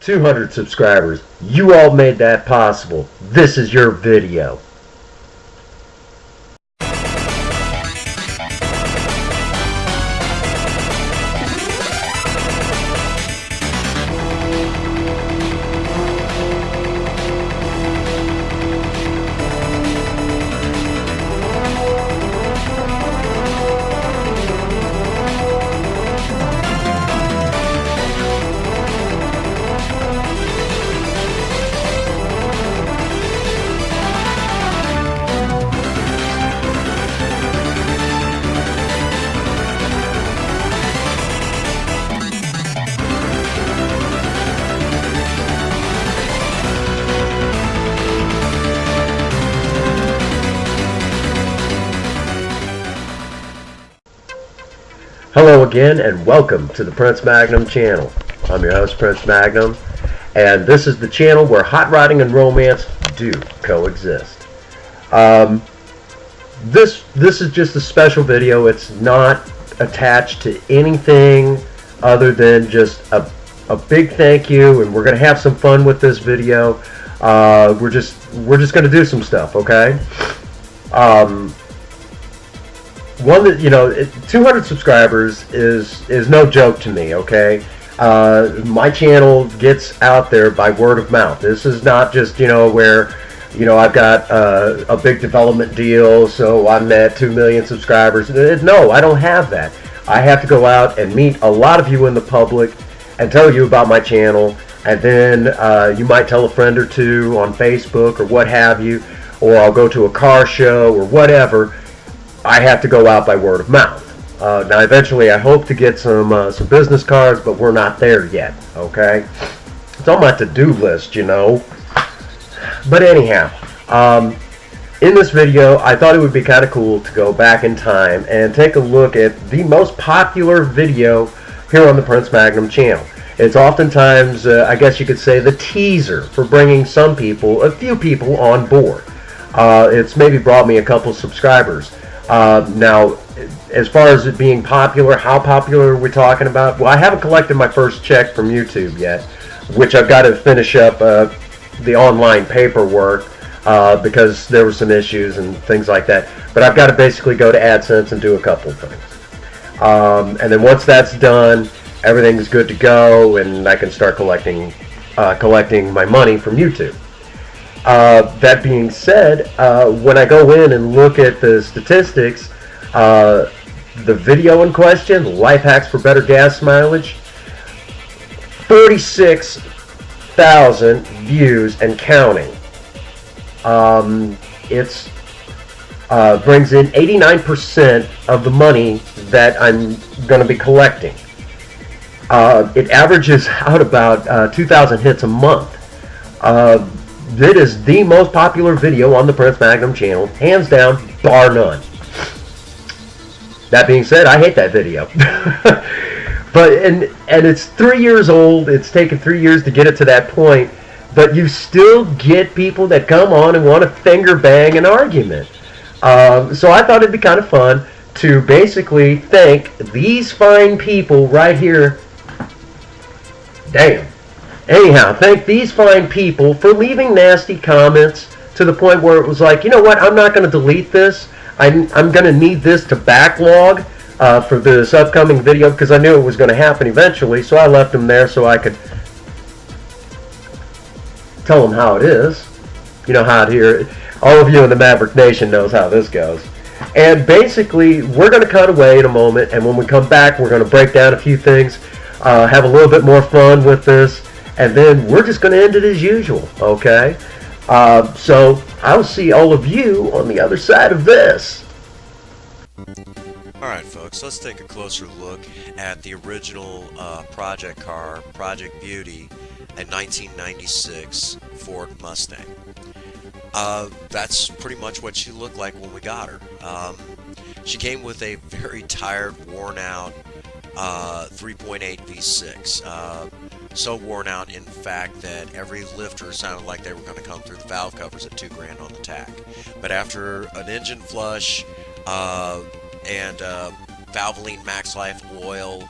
200 subscribers. You all made that possible. This is your video. Hello again and welcome to the Prince Magnum channel. I'm your host Prince Magnum, and this is the channel where hot rodding and romance do coexist. This is just a special video. It's not attached to anything other than just a big thank you, and we're gonna have some fun with this video. We're just gonna do some stuff, okay? One that, 200 subscribers is no joke to me, okay? My channel gets out there by word of mouth. This is not just, where, I've got a big development deal, so I'm at 2 million subscribers. No, I don't have that. I have to go out and meet a lot of you in the public and tell you about my channel, and then you might tell a friend or two on Facebook or what have you, or I'll go to a car show or whatever. I have to go out by word of mouth. Now, eventually, I hope to get some business cards, but we're not there yet. Okay, it's on my to-do list, But anyhow, in this video, I thought it would be kind of cool to go back in time and take a look at the most popular video here on the Prince Magnum channel. It's oftentimes, I guess you could say, the teaser for bringing a few people on board. It's maybe brought me a couple subscribers. Now, as far as it being popular, how popular are we talking about? Well, I haven't collected my first check from YouTube yet, which I've got to finish up the online paperwork because there were some issues and things like that. But I've got to basically go to AdSense and do a couple of things. And then once that's done, everything's good to go, and I can start collecting my money from YouTube. That being said, when I go in and look at the statistics, the video in question, Life Hacks for Better Gas Mileage, 46,000 views and counting. It's brings in 89% of the money that I'm going to be collecting. It averages out about 2,000 hits a month. It is the most popular video on the Prince Magnum channel, hands down, bar none. That being said, I hate that video. But and it's 3 years old. It's taken 3 years to get it to that point. But you still get people that come on and want to finger bang an argument. So I thought it'd be kind of fun to basically thank these fine people right here. Damn. Anyhow, thank these fine people for leaving nasty comments to the point where it was like, you know what, I'm not going to delete this. I'm going to need this to backlog for this upcoming video because I knew it was going to happen eventually, so I left them there so I could tell them how it is. You know how it here. All of you in the Maverick Nation knows how this goes. And basically, we're going to cut away in a moment, and when we come back, we're going to break down a few things, have a little bit more fun with this, and then we're just going to end it as usual, okay? So I'll see all of you on the other side of this. Alright folks, let's take a closer look at the original project car, Project Beauty, a 1996 Ford Mustang. That's pretty much what she looked like when we got her. She came with a very tired, worn out 3.8 V6. So worn out, in fact, that every lifter sounded like they were going to come through the valve covers at $2 grand on the tack. But after an engine flush and Valvoline Max Life oil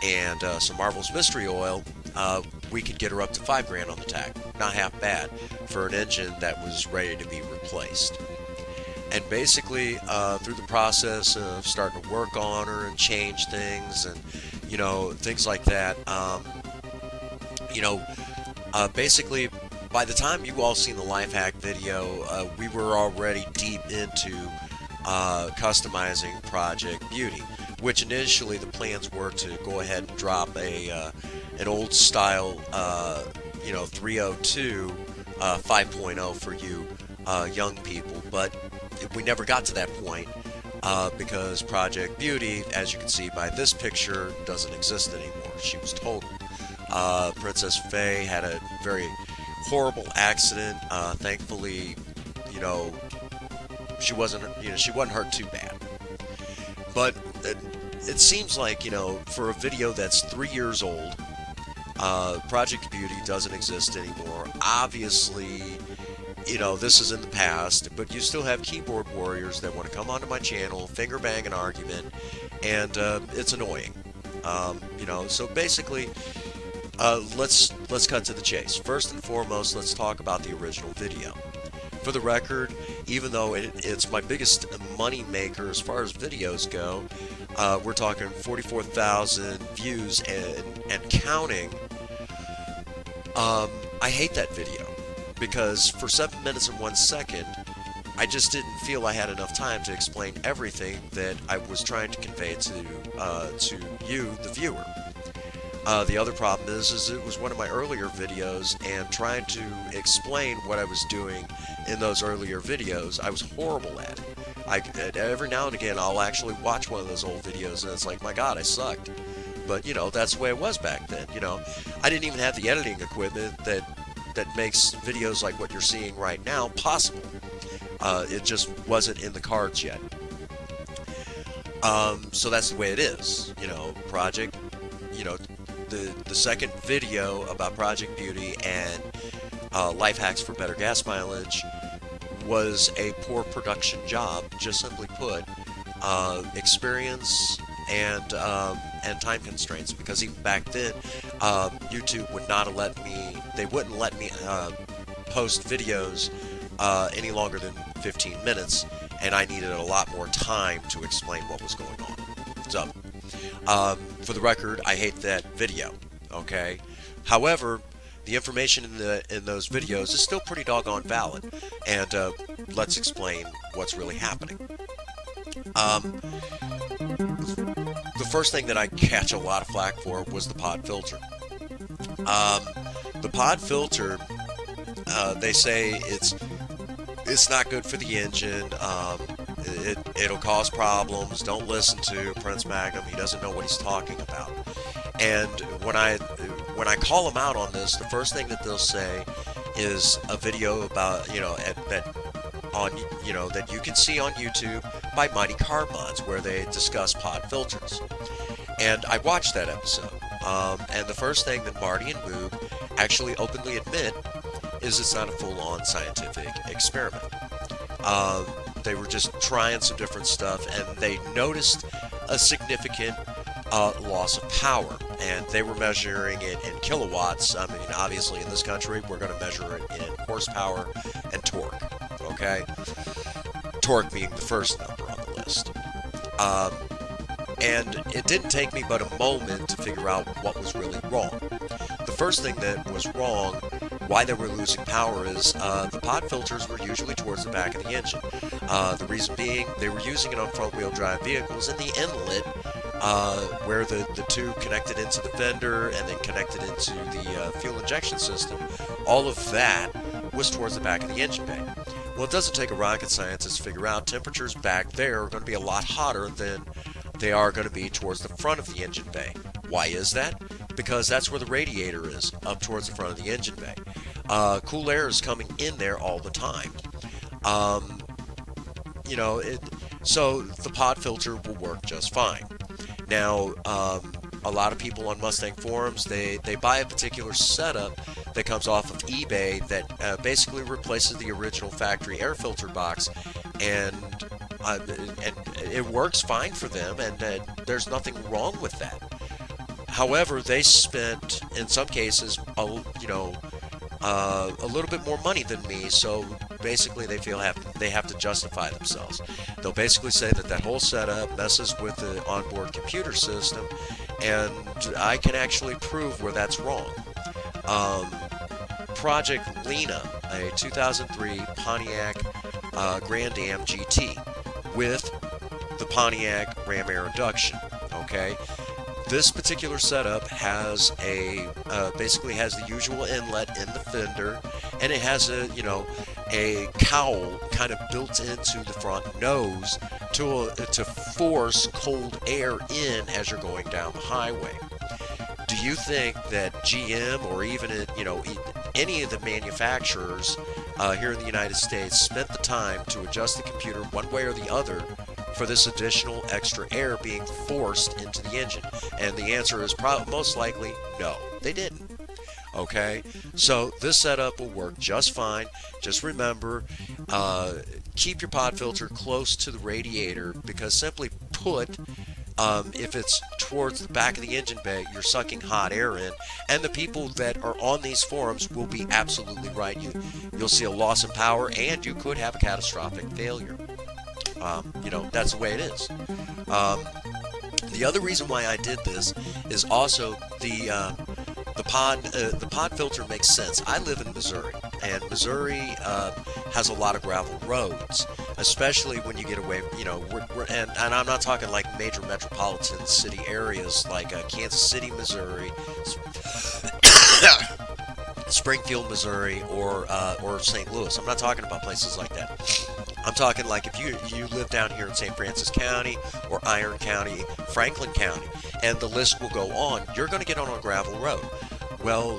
and some Marvel's Mystery oil, we could get her up to $5 grand on the tag. Not half bad for an engine that was ready to be replaced. And basically, through the process of starting to work on her and change things and, things like that, basically, by the time you all seen the life hack video, we were already deep into customizing Project Beauty, which initially the plans were to go ahead and drop an old style 302 5.0 for you young people, but we never got to that point because Project Beauty, as you can see by this picture, doesn't exist anymore. She was totaled. Princess Faye had a very horrible accident. Thankfully, she wasn't hurt too bad. But it seems like, for a video that's 3 years old, Project Beauty doesn't exist anymore. Obviously, this is in the past, but you still have keyboard warriors that want to come onto my channel, finger bang an argument, and it's annoying. So basically, let's cut to the chase. First and foremost, let's talk about the original video. For the record, even though it's my biggest money maker as far as videos go, we're talking 44,000 views and counting. I hate that video because for 7 minutes and 1 second, I just didn't feel I had enough time to explain everything that I was trying to convey to you, the viewer. The other problem is it was one of my earlier videos, and trying to explain what I was doing in those earlier videos, I was horrible at it. Every now and again, I'll actually watch one of those old videos, and it's like, my God, I sucked. But, that's the way it was back then, I didn't even have the editing equipment that makes videos like what you're seeing right now possible. It just wasn't in the cards yet. So that's the way it is, Project, the second video about Project Beauty and life hacks for better gas mileage was a poor production job, just simply put. Experience and time constraints, because even back then YouTube would not have let me, they wouldn't let me post videos any longer than 15 minutes, and I needed a lot more time to explain what was going on. So for the record, I hate that video, okay? However, the information in those videos is still pretty doggone valid, and let's explain what's really happening. The first thing that I catch a lot of flack for was the pod filter. The pod filter, they say it's not good for the engine. It'll cause problems. Don't listen to Prince Magnum. He doesn't know what he's talking about. And when I call them out on this, the first thing that they'll say is a video about that you can see on YouTube by Mighty Car Mods, where they discuss pod filters. And I watched that episode. And the first thing that Marty and Moob actually openly admit is it's not a full-on scientific experiment. They were just trying some different stuff, and they noticed a significant loss of power, and they were measuring it in kilowatts. I mean, obviously in this country we're going to measure it in horsepower and torque, okay? Torque being the first number on the list. And it didn't take me but a moment to figure out what was really wrong. The first thing that was wrong, why they were losing power, is the pod filters were usually towards the back of the engine. The reason being, they were using it on front-wheel drive vehicles, and the inlet, where the tube connected into the fender and then connected into the fuel injection system, all of that was towards the back of the engine bay. Well, it doesn't take a rocket scientist to figure out temperatures back there are going to be a lot hotter than they are going to be towards the front of the engine bay. Why is that? Because that's where the radiator is, up towards the front of the engine bay. Cool air is coming in there all the time. So the pod filter will work just fine. Now, a lot of people on Mustang forums, they buy a particular setup that comes off of eBay that basically replaces the original factory air filter box, and it works fine for them, and there's nothing wrong with that. However, they spent, in some cases, a little bit more money than me, so basically they have to justify themselves. They'll basically say that that whole setup messes with the onboard computer system, and I can actually prove where that's wrong. Um, Project Lena, a 2003 Pontiac Grand Am GT with the Pontiac Ram Air induction. Okay, this particular setup has a basically has the usual inlet in the fender, and it has a cowl kind of built into the front nose to force cold air in as you're going down the highway. Do you think that GM or even any of the manufacturers here in the United States spent the time to adjust the computer one way or the other for this additional extra air being forced into the engine? And the answer is most likely no, they didn't. Okay, so this setup will work just fine. Just remember, keep your pod filter close to the radiator, because simply put, if it's towards the back of the engine bay, you're sucking hot air in, and the people that are on these forums will be absolutely right. You'll see a loss in power, and you could have a catastrophic failure. That's the way it is. The other reason why I did this is also the pod filter makes sense. I live in Missouri, and Missouri has a lot of gravel roads, especially when you get away. And I'm not talking like major metropolitan city areas like Kansas City, Missouri, Springfield, Missouri, or St. Louis. I'm not talking about places like that. I'm talking like if you live down here in St. Francis County or Iron County, Franklin County, and the list will go on, you're going to get on a gravel road. Well,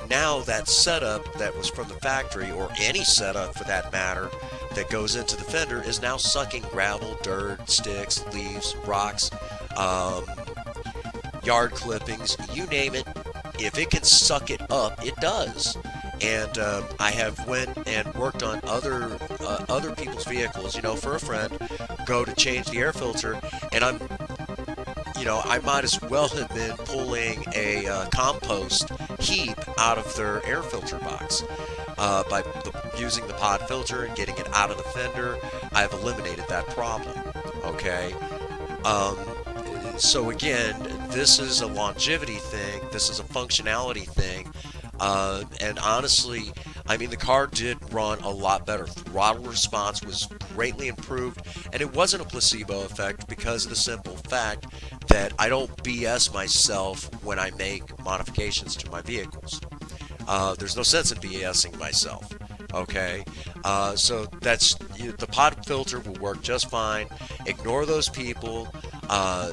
now that setup that was from the factory, or any setup for that matter, that goes into the fender is now sucking gravel, dirt, sticks, leaves, rocks, yard clippings, you name it. If it can suck it up, it does. And I have went and worked on other people's vehicles, for a friend, go to change the air filter, and I might as well have been pulling a compost heap out of their air filter box. By using the pod filter and getting it out of the fender, I've eliminated that problem. Okay. So again, this is a longevity thing. This is a functionality thing. And honestly, the car did run a lot better. Throttle response was greatly improved, and it wasn't a placebo effect because of the simple fact that I don't BS myself when I make modifications to my vehicles. There's no sense in BSing myself. Okay, so the pod filter will work just fine. Ignore those people.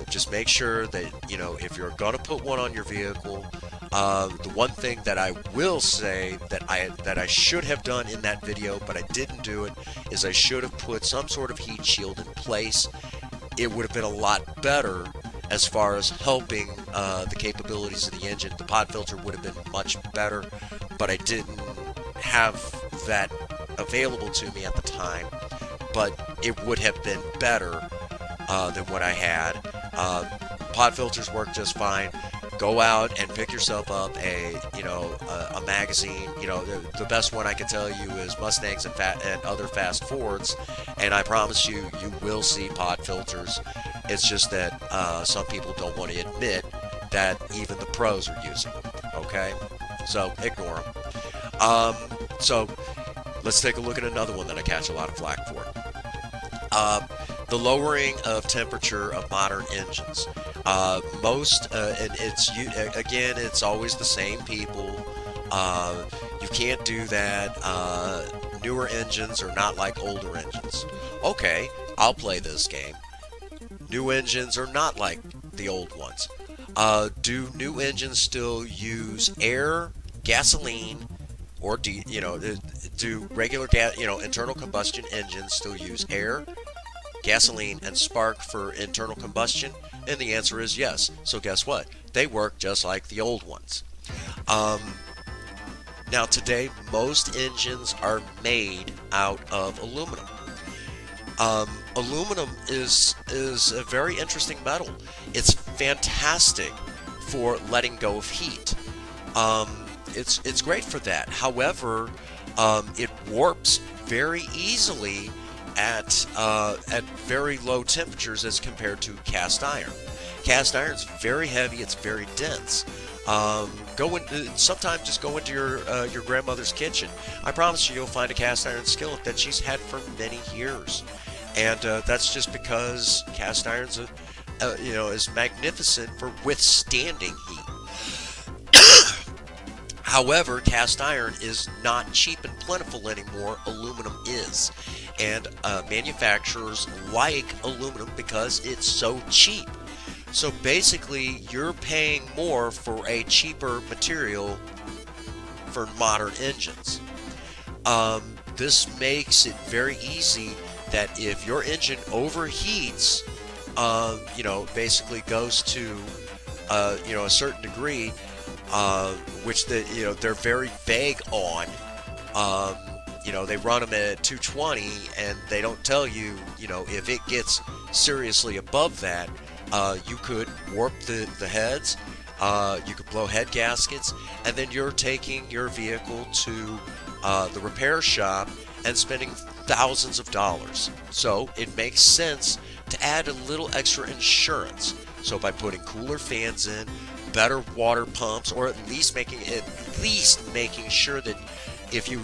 Just make sure that if you're gonna put one on your vehicle, the one thing that I will say that I should have done in that video, but I didn't do it, is I should have put some sort of heat shield in place. It would have been a lot better as far as helping the capabilities of the engine. The pod filter would have been much better, but I didn't have that available to me at the time. But it would have been better than what I had. Pod filters work just fine. Go out and pick yourself up a magazine. The best one I can tell you is Mustangs and other fast Fords, and I promise you will see pod filters. It's just that some people don't want to admit that even the pros are using them. Okay, so ignore them. So let's take a look at another one that I catch a lot of flack for. The lowering of temperature of modern engines. And it's always the same people. You can't do that. Newer engines are not like older engines. Okay, I'll play this game. New engines are not like the old ones. Do new engines still use air, gasoline, or do regular internal combustion engines still use air, gasoline, and spark for internal combustion? And the answer is yes. So guess what? They work just like the old ones. Now today, most engines are made out of aluminum. Aluminum is a very interesting metal. It's fantastic for letting go of heat. Um, it's great for that. However, it warps very easily at very low temperatures as compared to cast iron. Cast iron is very heavy. It's very dense. Sometimes just go into your grandmother's kitchen. I promise you, you'll find a cast iron skillet that she's had for many years, and that's just because cast iron's is magnificent for withstanding heat. However, cast iron is not cheap and plentiful anymore. Aluminum is, and manufacturers like aluminum because it's so cheap. So basically, you're paying more for a cheaper material for modern engines. This makes it very easy that if your engine overheats, basically goes to, a certain degree, which they're very vague on. They run them at 220, and they don't tell you, if it gets seriously above that. You could warp the heads, you could blow head gaskets, and then you're taking your vehicle to the repair shop and spending thousands of dollars. So it makes sense to add a little extra insurance. So by putting cooler fans in, better water pumps, or at least making sure that if you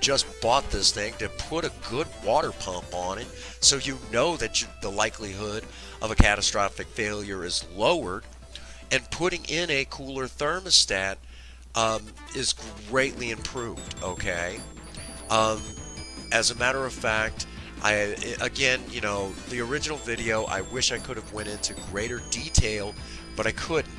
just bought this thing, to put a good water pump on it, so that the likelihood of a catastrophic failure is lowered, and putting in a cooler thermostat is greatly improved. Okay, as a matter of fact, the original video, I wish I could have went into greater detail, but I couldn't.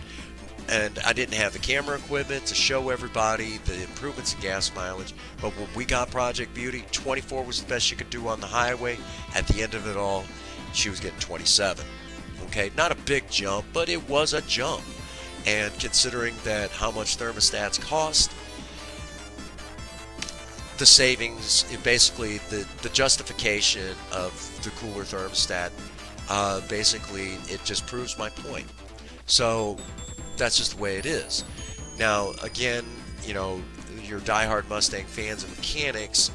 And I didn't have the camera equipment to show everybody the improvements in gas mileage. But when we got Project Beauty, 24 was the best you could do on the highway. At the end of it all, she was getting 27. Okay, not a big jump, but it was a jump. And considering that how much thermostats cost, the savings, basically the justification of the cooler thermostat, basically it just proves my point. So that's just the way it is. Now, again, your diehard Mustang fans and mechanics,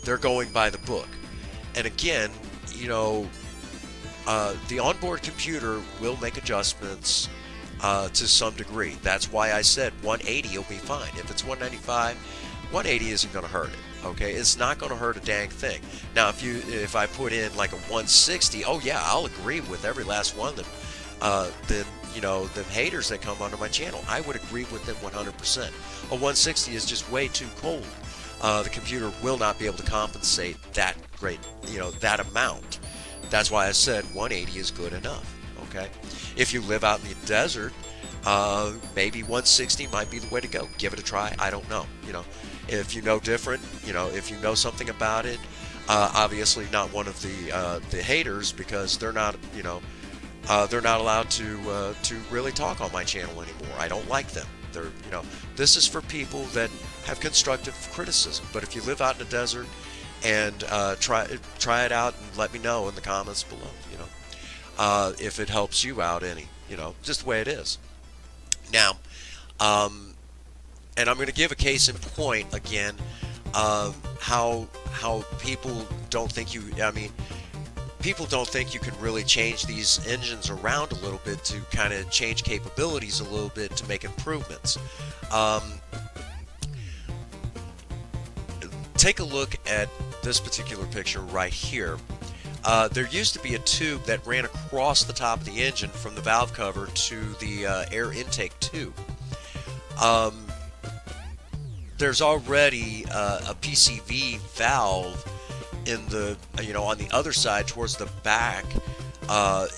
they're going by the book. And again, the onboard computer will make adjustments to some degree. That's why I said 180 will be fine. If it's 195, 180 isn't going to hurt it. Okay, it's not going to hurt a dang thing. Now, if I put in like a 160, oh yeah, I'll agree with every last one of them. Then the haters that come onto my channel, I would agree with them 100%. A 160 is just way too cold. The computer will not be able to compensate that great, that amount. That's why I said 180 is good enough. Okay, if you live out in the desert, maybe 160 might be the way to go. Give it a try. I don't know. If you know different, if you know something about it, obviously not one of the haters, because they're not allowed to really talk on my channel anymore. I don't like them. They're this is for people that have constructive criticism. But if you live out in the desert and try it out and let me know in the comments below. If it helps you out any. Just the way it is. Now, and I'm going to give a case in point again. How people don't think you. People don't think you can really change these engines around a little bit to kind of change capabilities a little bit to make improvements. Take a look at this particular picture right here. There used to be a tube that ran across the top of the engine from the valve cover to the air intake tube. There's already a PCV valve in the on the other side towards the back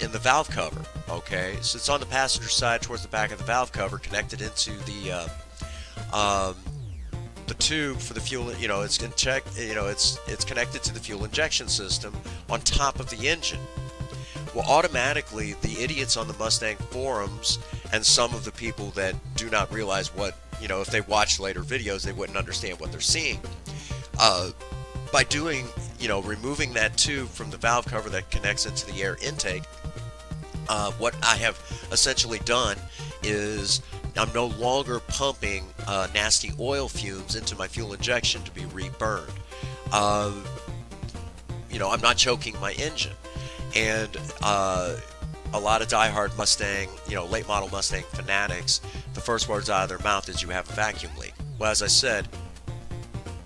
in the valve cover. Okay, so it's on the passenger side towards the back of the valve cover, connected into the tube for the fuel. It's connected to the fuel injection system on top of the engine. Well, automatically the idiots on the Mustang forums and some of the people that do not realize what, if they watch later videos, they wouldn't understand what they're seeing. By doing, removing that tube from the valve cover that connects into the air intake, what I have essentially done is I'm no longer pumping nasty oil fumes into my fuel injection to be reburned. Uh, I'm not choking my engine. And a lot of diehard Mustang, late model Mustang fanatics, the first words out of their mouth is you have a vacuum leak. Well, as I said,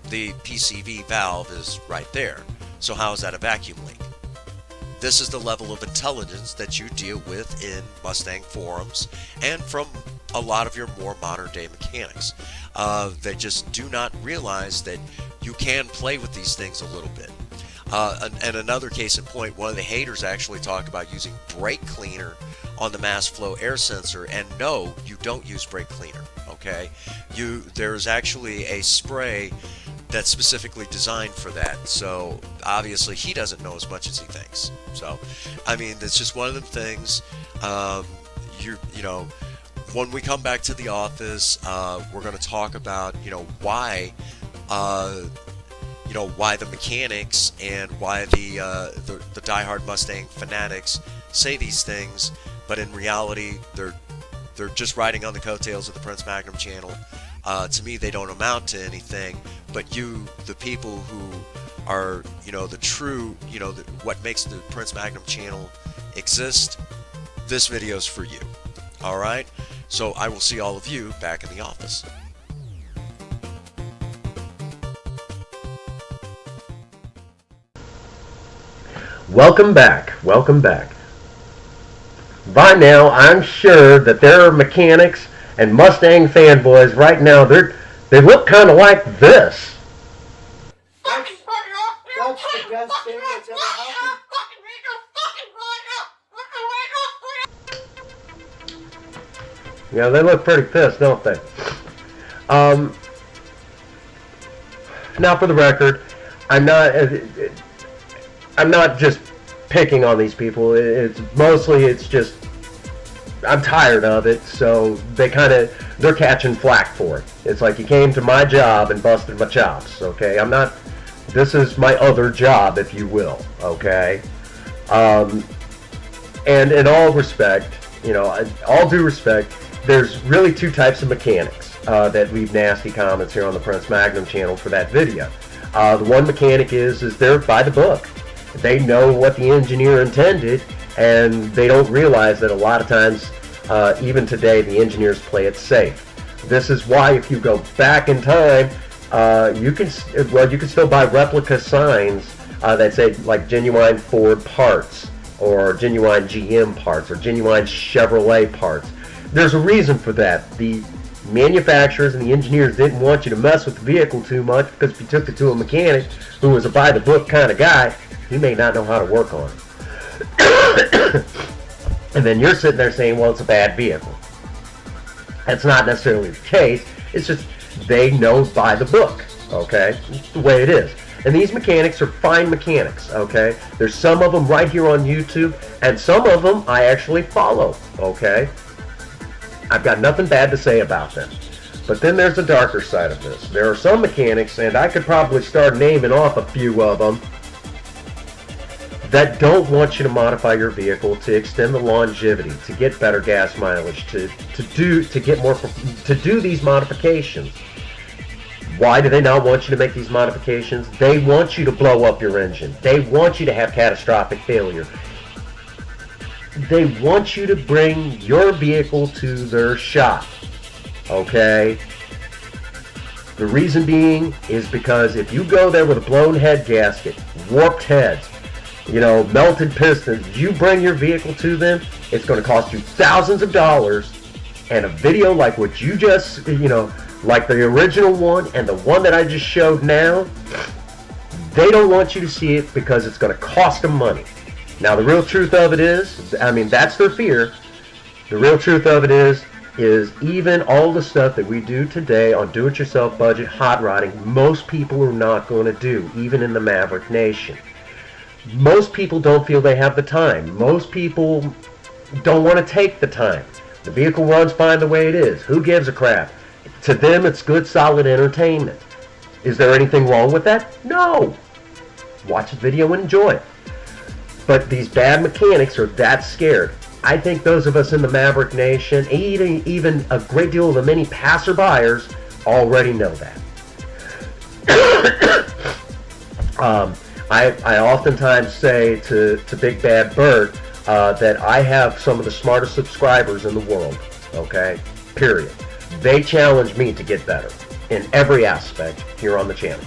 the PCV valve is right there. So how is that a vacuum leak? This is the level of intelligence that you deal with in Mustang forums and from a lot of your more modern day mechanics. They just do not realize that you can play with these things a little bit. And another case in point, one of the haters actually talked about using brake cleaner on the mass flow air sensor, and no, you don't use brake cleaner, okay? There's actually a spray that's specifically designed for that, so obviously he doesn't know as much as he thinks. So, I mean, it's just one of them things. When we come back to the office, we're going to talk about, why the mechanics and why the diehard Mustang fanatics say these things, but in reality, they're just riding on the coattails of the Prince Magnum channel. To me, they don't amount to anything, but the people who are, the true, what makes the Prince Magnum channel exist, this video's for you. All right? So I will see all of you back in the office. Welcome back. Welcome back. By now, I'm sure that there are mechanics and Mustang fanboys right now. They look kind of like this. That's the best thing that's ever happened. Yeah, they look pretty pissed, don't they? Now, for the record, I'm not just picking on these people. It's just I'm tired of it. So they're catching flack for it. It's like you came to my job and busted my chops. Okay, this is my other job, if you will. Okay, and in all respect, all due respect, there's really two types of mechanics that leave nasty comments here on the Prince Magnum channel for that video. The one mechanic is they're by the book. They know what the engineer intended, and they don't realize that a lot of times, even today, the engineers play it safe. This is why, if you go back in time, you can still buy replica signs that say like genuine Ford parts, or genuine GM parts, or genuine Chevrolet parts. There's a reason for that. The manufacturers and the engineers didn't want you to mess with the vehicle too much, because if you took it to a mechanic who was a by-the-book kind of guy, he may not know how to work on it. And then you're sitting there saying, well, it's a bad vehicle. That's not necessarily the case. It's just they know by the book, okay? It's the way it is. And these mechanics are fine mechanics, okay? There's some of them right here on YouTube, and some of them I actually follow, okay? I've got nothing bad to say about them. But then there's the darker side of this. There are some mechanics, and I could probably start naming off a few of them, that don't want you to modify your vehicle to extend the longevity, to get better gas mileage, to do these modifications. Why do they not want you to make these modifications? They want you to blow up your engine. They want you to have catastrophic failure. They want you to bring your vehicle to their shop. Okay? The reason being is because if you go there with a blown head gasket, warped heads, melted pistons, you bring your vehicle to them, it's going to cost you thousands of dollars, and a video like what you just, like the original one and the one that I just showed now, they don't want you to see it because it's going to cost them money. Now, the real truth of it is, that's their fear. The real truth of it is even all the stuff that we do today on do-it-yourself budget hot rodding, most people are not going to do, even in the Maverick Nation. Most people don't feel they have the time. Most people don't want to take the time. The vehicle runs fine the way it is. Who gives a crap? To them, it's good, solid entertainment. Is there anything wrong with that? No. Watch the video and enjoy it. But these bad mechanics are that scared. I think those of us in the Maverick Nation, even a great deal of the many passerbyers, already know that. I oftentimes say to Big Bad Bird that I have some of the smartest subscribers in the world, okay? Period. They challenge me to get better in every aspect here on the channel.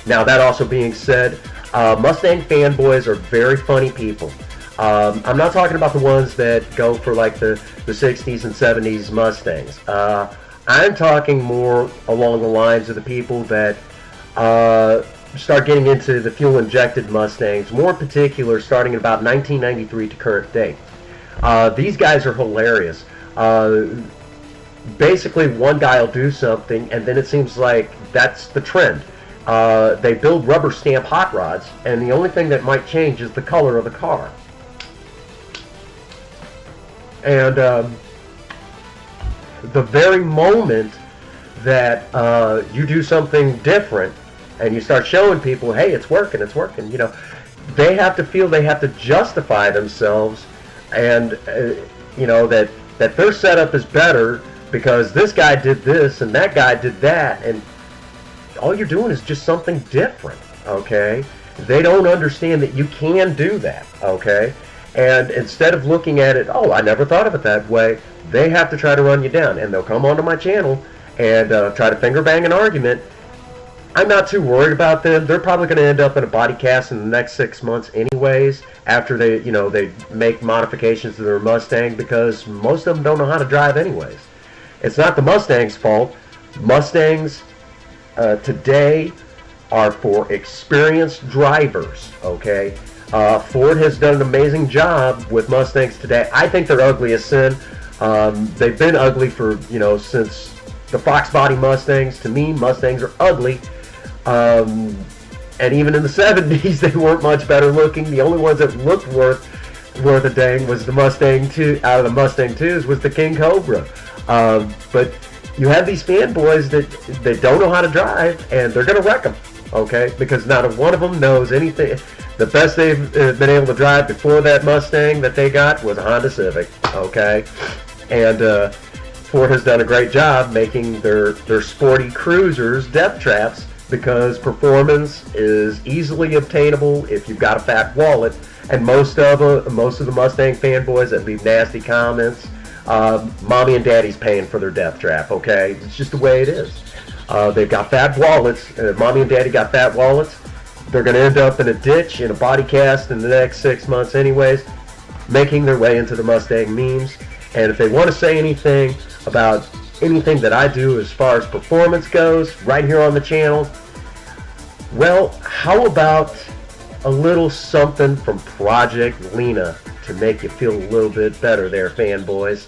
Now, that also being said, Mustang fanboys are very funny people. I'm not talking about the ones that go for like the 60s and 70s Mustangs. I'm talking more along the lines of the people that start getting into the fuel-injected Mustangs, more in particular starting in about 1993 to current day. These guys are hilarious. Basically, one guy will do something, and then it seems like that's the trend. They build rubber stamp hot rods, and the only thing that might change is the color of the car. And the very moment that you do something different and you start showing people, hey, it's working, you know, they have to feel they have to justify themselves, and you know, that their setup is better because this guy did this and that guy did that, and all you're doing is just something different, okay? They don't understand that you can do that, okay? And instead of looking at it, oh, I never thought of it that way, they have to try to run you down. And they'll come onto my channel and try to finger bang an argument. I'm not too worried about them. They're probably going to end up in a body cast in the next 6 months anyways, after they, you know, they make modifications to their Mustang, because most of them don't know how to drive anyways. It's not the Mustang's fault. Mustangs today are for experienced drivers, okay? Ford has done an amazing job with Mustangs today. I think they're ugly as sin. They've been ugly for, you know, since the Fox body Mustangs. To me, Mustangs are ugly. And even in the 70s, they weren't much better looking. The only ones that looked worth a dang was the Mustang 2. Out of the Mustang 2s was the King Cobra. But you have these fanboys that don't know how to drive, and they're going to wreck them, okay? Because not one of them knows anything. The best they've been able to drive before that Mustang that they got was a Honda Civic, okay? And Ford has done a great job making their sporty cruisers death traps, because performance is easily obtainable if you've got a fat wallet. And most of the Mustang fanboys that leave nasty comments, mommy and daddy's paying for their death trap, okay? It's just the way it is. They've got fat wallets. Mommy and daddy got fat wallets. They're going to end up in a ditch, in a body cast in the next 6 months anyways, making their way into the Mustang memes. And if they want to say anything about anything that I do as far as performance goes, right here on the channel, well, how about a little something from Project Lena to make you feel a little bit better there, fanboys?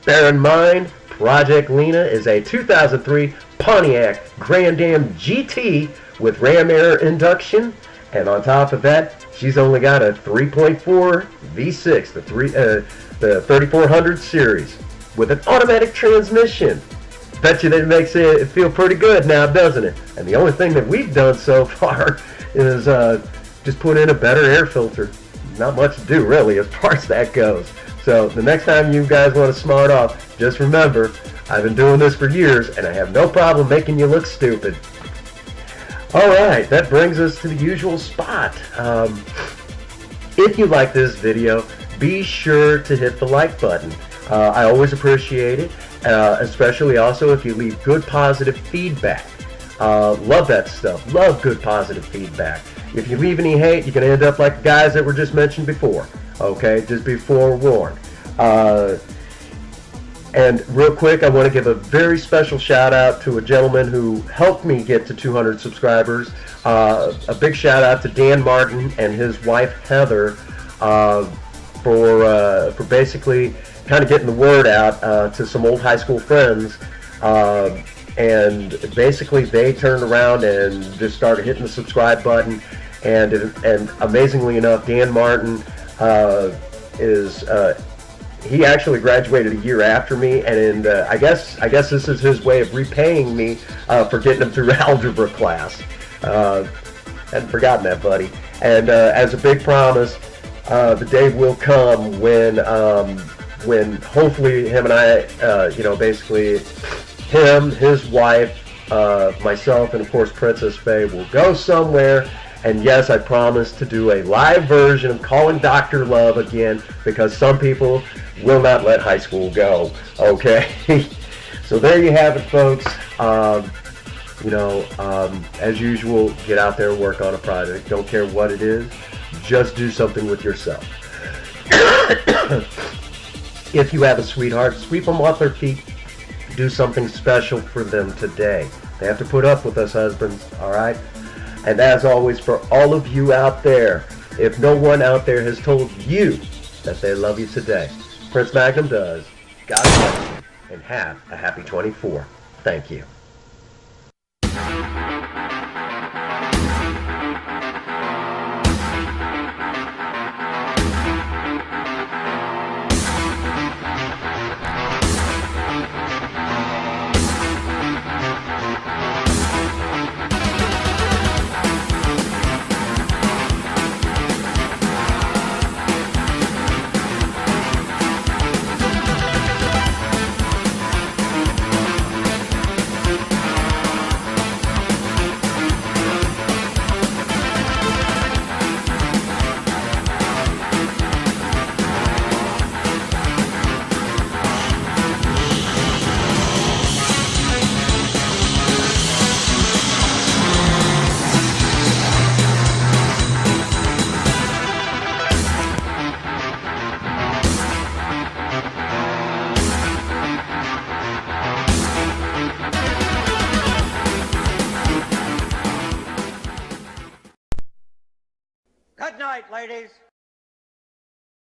Bear in mind, Project Lena is a 2003 Pontiac Grand Am GT with ram air induction, and on top of that, she's only got a 3.4 V6, the 3400 series, with an automatic transmission. Bet you that makes it feel pretty good now, doesn't it? And the only thing that we've done so far is just put in a better air filter. Not much to do, really, as far as that goes. So the next time you guys want to smart off, just remember, I've been doing this for years, and I have no problem making you look stupid. Alright, that brings us to the usual spot. If you like this video, be sure to hit the like button. I always appreciate it, especially also if you leave good positive feedback. Love that stuff. Love good positive feedback. If you leave any hate, you're going to end up like the guys that were just mentioned before. Okay, just be forewarned. And real quick, I want to give a very special shout out to a gentleman who helped me get to 200 subscribers. A big shout out to Dan Martin and his wife Heather for basically kind of getting the word out to some old high school friends. And basically they turned around and just started hitting the subscribe button. And amazingly enough, Dan Martin he actually graduated a year after me, and I guess this is his way of repaying me for getting him through algebra class. Hadn't forgotten that, buddy. And as a big promise, the day will come when hopefully him and I, basically him, his wife, myself, and of course Princess Faye will go somewhere. And yes, I promise to do a live version of Calling Dr. Love again, because some people will not let high school go. Okay? So there you have it, folks. As usual, get out there and work on a project. Don't care what it is. Just do something with yourself. If you have a sweetheart, sweep them off their feet. Do something special for them today. They have to put up with us husbands, all right? And as always, for all of you out there, if no one out there has told you that they love you today, Prince Magnum does. God bless you, and have a happy 24. Thank you. Good night, ladies.